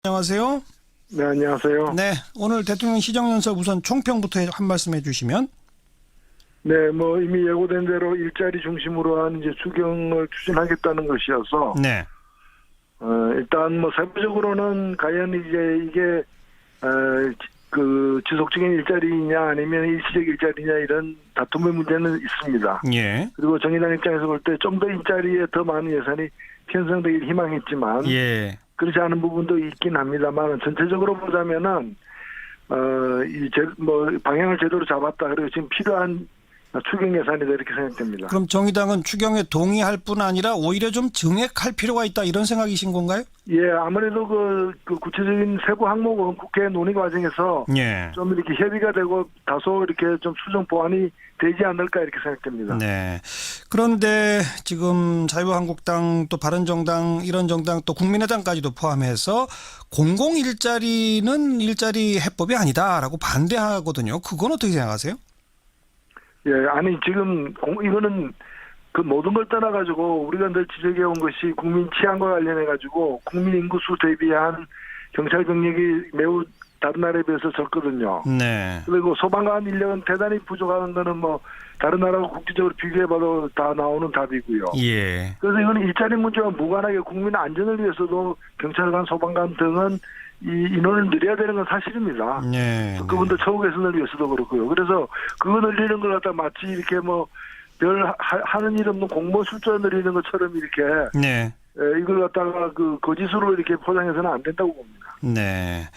안녕하세요. 네, 안녕하세요. 네, 오늘 대통령 시정연설 우선 총평부터 한 말씀 해주시면. 네, 뭐 이미 예고된 대로 일자리 중심으로 한 이제 추경을 추진하겠다는 것이어서 네, 일단 뭐 세부적으로는 과연 이제 이게 그 지속적인 일자리냐 아니면 일시적 일자리냐 이런 다툼의 문제는 있습니다. 예, 그리고 정의당 입장에서 볼 때 좀 더 일자리에 더 많은 예산이 편성되길 희망했지만 예, 그렇지 않은 부분도 있긴 합니다만 전체적으로 보자면은 뭐 방향을 제대로 잡았다. 그리고 지금 필요한 추경 예산이다 이렇게 생각됩니다. 그럼 정의당은 추경에 동의할 뿐 아니라 오히려 좀 증액할 필요가 있다 이런 생각이신 건가요? 예, 아무래도 그 구체적인 세부 항목은 국회 논의 과정에서 예, 좀 이렇게 협의가 되고 다소 이렇게 좀 수정 보완이 되지 않을까 이렇게 생각됩니다. 네. 그런데 지금 자유한국당 또 바른정당 이런 정당 또 국민의당까지도 포함해서 공공 일자리는 일자리 해법이 아니다라고 반대하거든요. 그건 어떻게 생각하세요? 예, 아니 지금 이거는 그 모든 걸 떠나가지고 우리가 늘 지적해 온 것이 국민 치안과 관련해가지고 국민 인구수 대비한 경찰 병력이 매우 다른 나라에 비해서 적거든요. 네. 그리고 소방관 인력은 대단히 부족한 거는 뭐 다른 나라와 국際적으로 비교해봐도 다 나오는 답이고요. 예. 그래서 이건 일자리 문제와 무관하게 국민 안전을 위해서도 경찰관, 소방관 등은 이 인원을 늘려야 되는 건 사실입니다. 네. 그분들 처우 개선을 위해서도 그렇고요. 그래서 그거 늘리는 걸 갖다 마치 이렇게 뭐 별 하는 일 없는 공무원 숫자 늘리는 것처럼 이렇게 네. 이걸 갖다가 그 거짓으로 이렇게 포장해서는 안 된다고 봅니다. 네.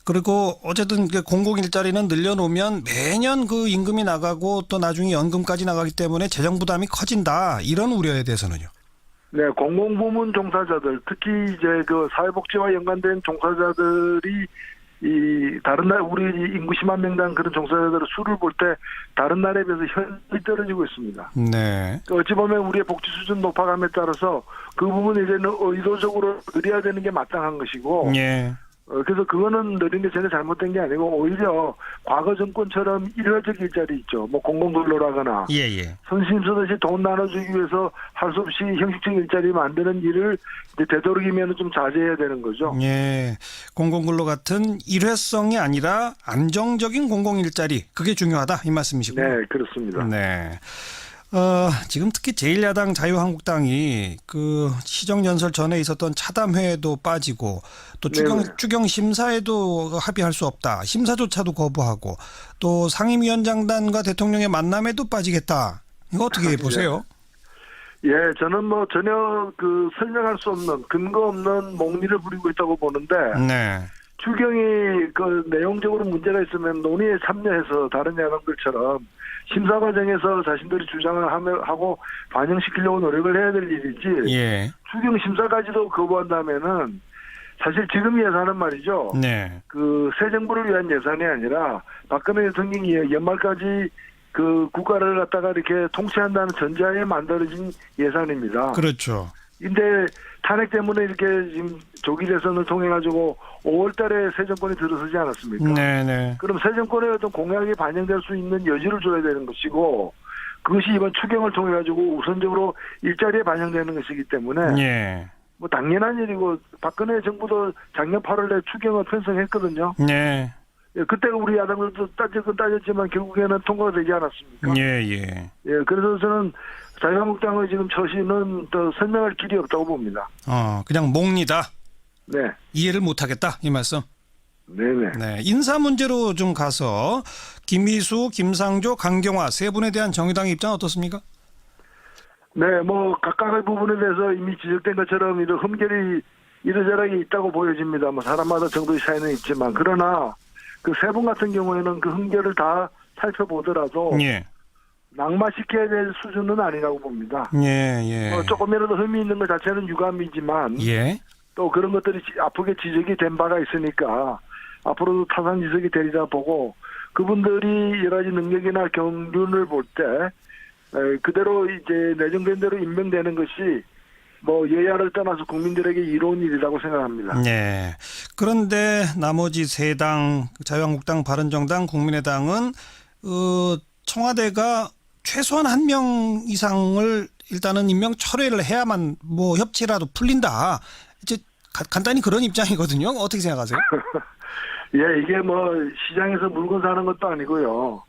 그리고 어쨌든 공공 일자리는 늘려놓으면 매년 그 임금이 나가고 또 나중에 연금까지 나가기 때문에 재정 부담이 커진다. 이런 우려에 대해서는요. 네, 공공부문 종사자들, 특히 이제 그 사회복지와 연관된 종사자들이 이 다른 나라 우리 인구 10만 명당 그런 종사자들의 수를 볼 때 다른 나라에 비해서 현저히 떨어지고 있습니다. 네. 어찌 보면 우리의 복지 수준 높아감에 따라서 그 부분 이제는 의도적으로 늘려야 되는 게 마땅한 것이고. 예. 그래서 그거는 느린 게 전혀 잘못된 게 아니고 오히려 과거 정권처럼 일회적 일자리 있죠. 뭐 공공근로라거나 예. 선심쓰듯이 돈 나눠주기 위해서 할 수 없이 형식적 일자리 만드는 일을 이제 되도록이면 좀 자제해야 되는 거죠. 예. 공공근로 같은 일회성이 아니라 안정적인 공공 일자리 그게 중요하다 이 말씀이시고요. 네, 그렇습니다. 네. 지금 특히 제1야당 자유한국당이 그 시정연설 전에 있었던 차담회에도 빠지고 또 추경 심사에도 합의할 수 없다. 심사조차도 거부하고 또 상임위원장단과 대통령의 만남에도 빠지겠다. 이거 어떻게 보세요? 예, 저는 뭐 전혀 그 설명할 수 없는 근거 없는 몽리를 부리고 있다고 보는데 네. 추경이 그 내용적으로 문제가 있으면 논의에 참여해서 다른 야당들처럼 심사 과정에서 자신들이 주장을 하고 반영시키려고 노력을 해야 될 일이지. 예. 추경 심사까지도 거부한다면은 사실 지금 예산은 말이죠. 네. 그 새 정부를 위한 예산이 아니라 박근혜 대통령이 연말까지 그 국가를 갖다가 이렇게 통치한다는 전제하에 만들어진 예산입니다. 그렇죠. 근데 탄핵 때문에 이렇게 지금 조기 대선을 통해 가지고 5월 달에 새 정권이 들어서지 않았습니까? 네네. 그럼 새 정권의 어떤 공약이 반영될 수 있는 여지를 줘야 되는 것이고 그것이 이번 추경을 통해 가지고 우선적으로 일자리에 반영되는 것이기 때문에 예. 뭐 당연한 일이고 박근혜 정부도 작년 8월에 추경을 편성했거든요. 네. 예, 그때 우리 야당들도 따졌지만 결국에는 통과가 되지 않았습니까? 예. 예, 그래서 저는 자유한국당의 지금 처신은 더 설명할 길이 없다고 봅니다. 그냥 몽리다. 네. 이해를 못하겠다 이 말씀. 네네. 네, 인사 문제로 좀 가서 김희수, 김상조, 강경화 세 분에 대한 정의당의 입장 어떻습니까? 네, 뭐 각각의 부분에 대해서 이미 지적된 것처럼 이런 흠결이 이러저러하게 있다고 보여집니다. 뭐 사람마다 정도의 차이는 있지만 그러나 그 세 분 같은 경우에는 그 흠결을 다 살펴보더라도 예. 낙마시켜야 될 수준은 아니라고 봅니다. 예. 조금이라도 흠이 있는 것 자체는 유감이지만 예. 또 그런 것들이 아프게 지적이 된 바가 있으니까 앞으로도 타산지석이 되리라 보고 그분들이 여러 가지 능력이나 경륜을 볼 때 그대로 이제 내정된 대로 임명되는 것이 뭐 여야를 떠나서 국민들에게 이로운 일이라고 생각합니다. 네. 그런데 나머지 세 당 자유한국당, 바른정당, 국민의당은 청와대가 최소한 한 명 이상을 일단은 임명 철회를 해야만 뭐 협치라도 풀린다. 이제 간단히 그런 입장이거든요. 어떻게 생각하세요? 예, 이게 뭐 시장에서 물건 사는 것도 아니고요.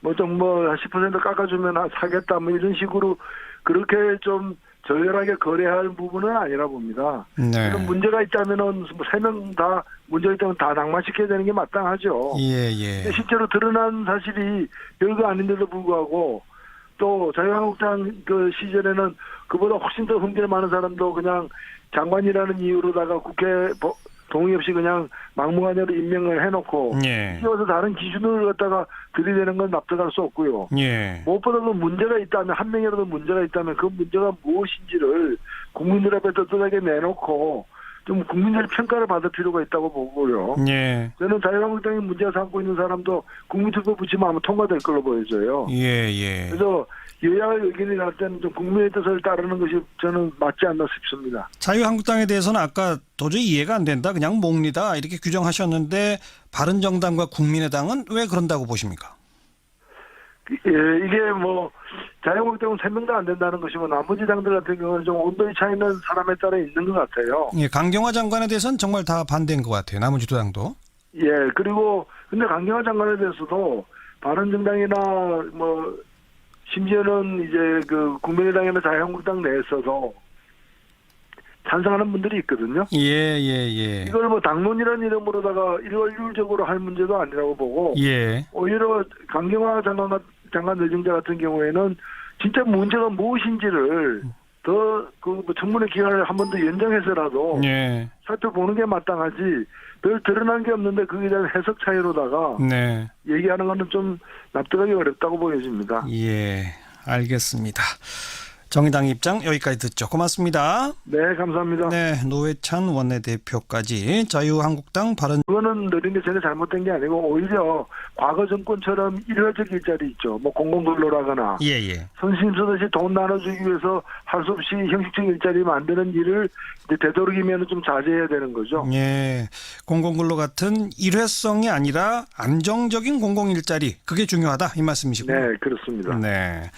뭐 좀 뭐 10% 깎아주면 사겠다 뭐 이런 식으로 그렇게 좀 저열하게 거래할 부분은 아니라 봅니다. 네. 그런 문제가 있다면은 세 명 다 문제가 있다면 다 낙마시켜야 되는 게 마땅하죠. 예, 예. 근데 실제로 드러난 사실이 별거 아닌데도 불구하고 또 자유한국당 그 시절에는 그보다 훨씬 더 흠결 많은 사람도 그냥 장관이라는 이유로다가 국회 동의 없이 그냥 막무가내로 임명을 해놓고 예. 씌워서 다른 기준을 갖다가 들이대는 건 납득할 수 없고요. 예. 무엇보다도 문제가 있다면 한 명이라도 문제가 있다면 그 문제가 무엇인지를 국민들 앞에 떳떳하게 내놓고 좀 국민들의 평가를 받을 필요가 있다고 보고요. 예. 저는 자유한국당이 문제가 삼고 있는 사람도 국민투표 붙이면 아마 통과될 걸로 보여져요. 예, 예. 그래서 여야의 의견이 날 때는 좀 국민의 뜻을 따르는 것이 저는 맞지 않나 싶습니다. 자유한국당에 대해서는 아까 도저히 이해가 안 된다. 그냥 몽리다. 이렇게 규정하셨는데 바른정당과 국민의당은 왜 그런다고 보십니까? 예, 이게 뭐 자유한국당은 3명 다 안 된다는 것이고 나머지 당들 같은 경우는 좀 온도의 차이는 사람에 따라 있는 것 같아요. 예, 강경화 장관에 대해서는 정말 다 반대인 것 같아요. 나머지 두 당도. 예, 그리고 근데 강경화 장관에 대해서도 바른정당이나 뭐 심지어는 이제 그 국민의당이나 자유한국당 내에서도 찬성하는 분들이 있거든요. 예, 예, 예. 이걸 뭐 당론이라는 이름으로다가 일괄율적으로 할 문제도 아니라고 보고 예. 오히려 강경화 장관 내정자 같은 경우에는 진짜 문제가 무엇인지를 더 그 청문회 기간을 한 번 더 연장해서라도 예. 살펴보는 게 마땅하지 별 드러난 게 없는데 거기에 대한 해석 차이로다가 네. 얘기하는 거는 좀 납득하기 어렵다고 보여집니다. 예. 알겠습니다. 정의당 입장 여기까지 듣죠. 고맙습니다. 네, 감사합니다. 네, 노회찬 원내대표까지 자유한국당 바른 그거는 느린 게 전혀 잘못된 게 아니고 오히려 과거 정권처럼 일회적 일자리 있죠. 뭐 공공근로라거나 예예. 선심서듯이 돈 나눠주기 위해서 할 수 없이 형식적 일자리 만드는 일을 이제 되도록이면 좀 자제해야 되는 거죠. 예, 공공근로 같은 일회성이 아니라 안정적인 공공일자리 그게 중요하다 이 말씀이시고요. 네, 그렇습니다. 네.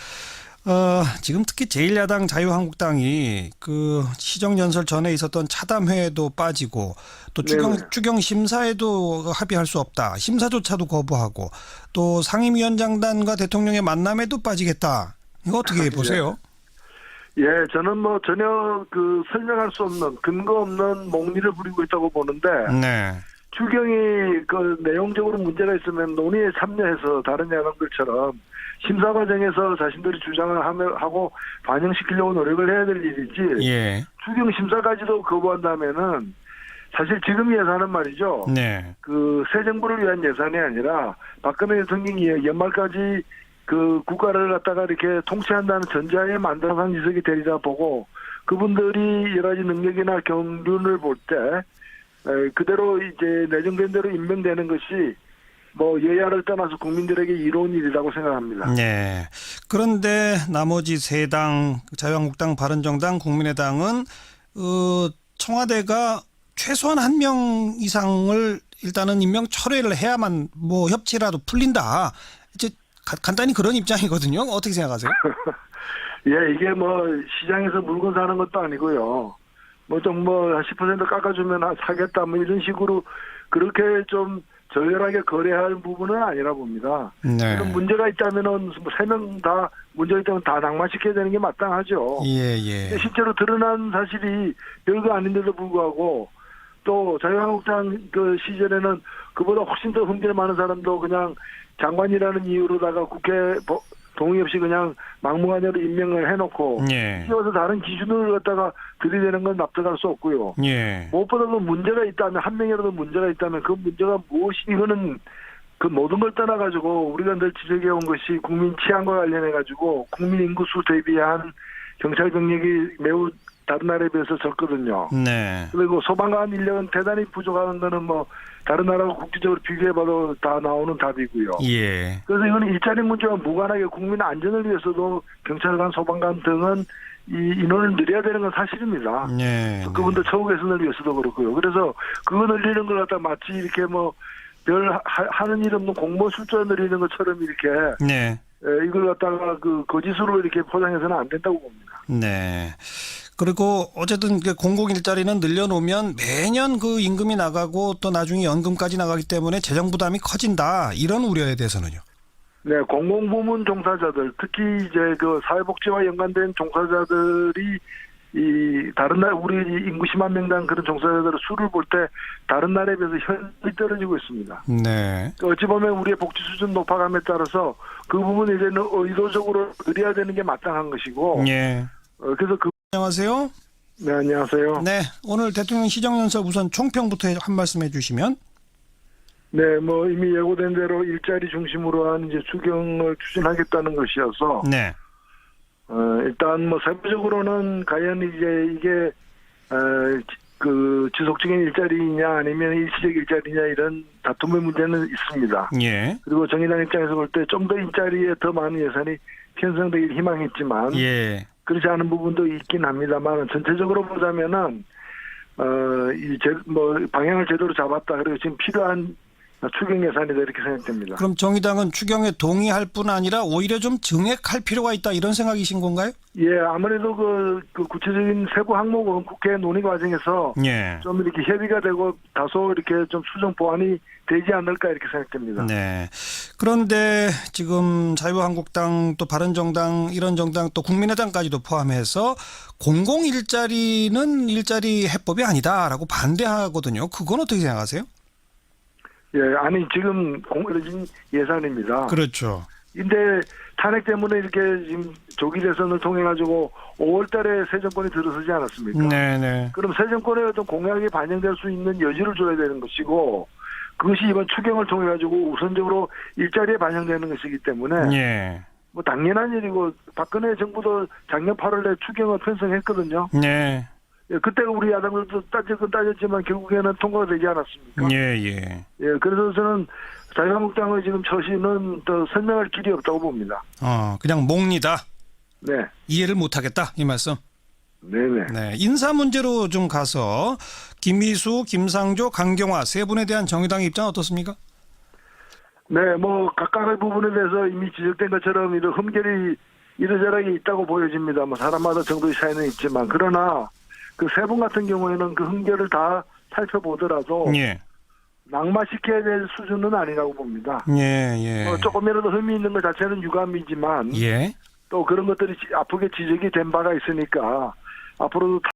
지금 특히 제1야당 자유한국당이 그 시정연설 전에 있었던 차담회에도 빠지고 또 추경 심사에도 합의할 수 없다. 심사조차도 거부하고 또 상임위원장단과 대통령의 만남에도 빠지겠다. 이거 어떻게 보세요? 예, 저는 뭐 전혀 그 설명할 수 없는 근거 없는 몽리를 부리고 있다고 보는데 네. 추경이 그 내용적으로 문제가 있으면 논의에 참여해서 다른 야당들처럼 심사 과정에서 자신들이 주장을 하고 반영시키려고 노력을 해야 될 일이지. 예. 추경 심사까지도 거부한다면은 사실 지금 예산은 말이죠. 네. 그 새 정부를 위한 예산이 아니라 박근혜 대통령이 연말까지 그 국가를 갖다가 이렇게 통치한다는 전제하에 만들어간 지석이 되리라 보고 그분들이 여러 가지 능력이나 경륜을 볼 때 그대로 이제 내정된 대로 임명되는 것이 뭐 여야를 떠나서 국민들에게 이로운 일이라고 생각합니다. 네. 그런데 나머지 세 당 자유한국당, 바른정당, 국민의당은 청와대가 최소한 한 명 이상을 일단은 임명 철회를 해야만 뭐 협치라도 풀린다. 이제 간단히 그런 입장이거든요. 어떻게 생각하세요? 예, 이게 뭐 시장에서 물건 사는 것도 아니고요. 뭐 좀 뭐 10% 깎아주면 사겠다 뭐 이런 식으로 그렇게 좀 저열하게 거래할 부분은 아니라 봅니다. 네. 그런 문제가 있다면은 3명 다 문제가 있다면 다 낙마시켜야 되는 게 마땅하죠. 예, 예. 실제로 드러난 사실이 별거 아닌데도 불구하고 또 자유한국당 그 시절에는 그보다 훨씬 더 흠결 많은 사람도 그냥 장관이라는 이유로다가 국회 동의 없이 그냥 막무가내로 임명을 해놓고 예. 씌워서 다른 기준을 갖다가 들이대는 건 납득할 수 없고요. 예. 무엇보다도 문제가 있다면 한 명이라도 문제가 있다면 그 문제가 무엇이 이거는 그 모든 걸 떠나가지고 우리가 늘 지적해온 것이 국민 치안과 관련해가지고 국민 인구수 대비한 경찰 병력이 매우 다른 나라에 비해서 적거든요. 네. 그리고 소방관 인력은 대단히 부족한 거는 뭐 다른 나라하고 국제적으로 비교해봐도 다 나오는 답이고요. 예. 그래서 이거는 일자리 문제와 무관하게 국민 안전을 위해서도 경찰관, 소방관 등은 이 인원을 늘려야 되는 건 사실입니다. 네. 그분들 처우 개선을 위해서도 그렇고요. 그래서 그거 늘리는 걸 갖다 마치 이렇게 뭐 별 하는 일 없는 공무원 숫자 늘리는 것처럼 이렇게 네. 이걸 갖다가 그 거짓으로 이렇게 포장해서는 안 된다고 봅니다. 네. 그리고 어쨌든 그 공공 일자리는 늘려놓으면 매년 그 임금이 나가고 또 나중에 연금까지 나가기 때문에 재정 부담이 커진다. 이런 우려에 대해서는요. 네, 공공부문 종사자들, 특히 이제 그 사회복지와 연관된 종사자들이 이 다른 날 우리 인구 10만 명당 그런 종사자들의 수를 볼 때 다른 나라에 비해서 현저히 떨어지고 있습니다. 네. 어찌 보면 우리의 복지 수준 높아감에 따라서 그 부분은 이제는 의도적으로 늘려야 되는 게 마땅한 것이고. 예. 그래서 안녕하세요. 네, 안녕하세요. 네. 오늘 대통령 시정연설 우선 총평부터 한 말씀 해주시면. 네, 뭐 이미 예고된 대로 일자리 중심으로 한 이제 추경을 추진하겠다는 것이어서. 네. 일단 뭐 세부적으로는 과연 이제 이게 그 지속적인 일자리냐 아니면 일시적 일자리냐 이런 다툼의 문제는 있습니다. 예. 그리고 정의당 입장에서 볼 때 좀 더 일자리에 더 많은 예산이 편성되길 희망했지만 예. 그렇지 않은 부분도 있긴 합니다만 전체적으로 보자면은 뭐 방향을 제대로 잡았다. 그리고 지금 필요한 추경 예산이다 이렇게 생각됩니다. 그럼 정의당은 추경에 동의할 뿐 아니라 오히려 좀 증액할 필요가 있다 이런 생각이신 건가요? 예, 아무래도 그 구체적인 세부 항목은 국회 논의 과정에서 예. 좀 이렇게 협의가 되고 다소 이렇게 좀 수정 보완이 되지 않을까 이렇게 생각됩니다. 네. 그런데 지금 자유한국당 또 바른정당 이런 정당 또 국민의당까지도 포함해서 공공 일자리는 일자리 해법이 아니다라고 반대하거든요. 그건 어떻게 생각하세요? 예, 아니 지금 공개된 예산입니다. 그렇죠. 근데 탄핵 때문에 이렇게 지금 조기 대선을 통해 가지고 5월달에 새 정권이 들어서지 않았습니까? 네네. 그럼 새 정권의 어떤 공약이 반영될 수 있는 여지를 줘야 되는 것이고 그것이 이번 추경을 통해 가지고 우선적으로 일자리에 반영되는 것이기 때문에 예. 뭐 당연한 일이고 박근혜 정부도 작년 8월에 추경을 편성했거든요. 네. 예, 그때 우리 야당들도 따졌지만 결국에는 통과가 되지 않았습니까? 예. 예, 그래서 저는 자유한국당의 지금 처신은 더 설명할 길이 없다고 봅니다. 그냥 몽니다. 네. 이해를 못하겠다 이 말씀. 네네. 네. 인사 문제로 좀 가서 김희수, 김상조, 강경화 세 분에 대한 정의당의 입장 어떻습니까? 네, 뭐 각각의 부분에 대해서 이미 지적된 것처럼 이런 흠결이 이러저러하게 있다고 보여집니다. 뭐 사람마다 정도의 차이는 있지만 그러나 그 세 분 같은 경우에는 그 흠결을 다 살펴보더라도 예. 낙마시켜야 될 수준은 아니라고 봅니다. 예. 조금이라도 흠이 있는 것 자체는 유감이지만 예. 또 그런 것들이 아프게 지적이 된 바가 있으니까 앞으로도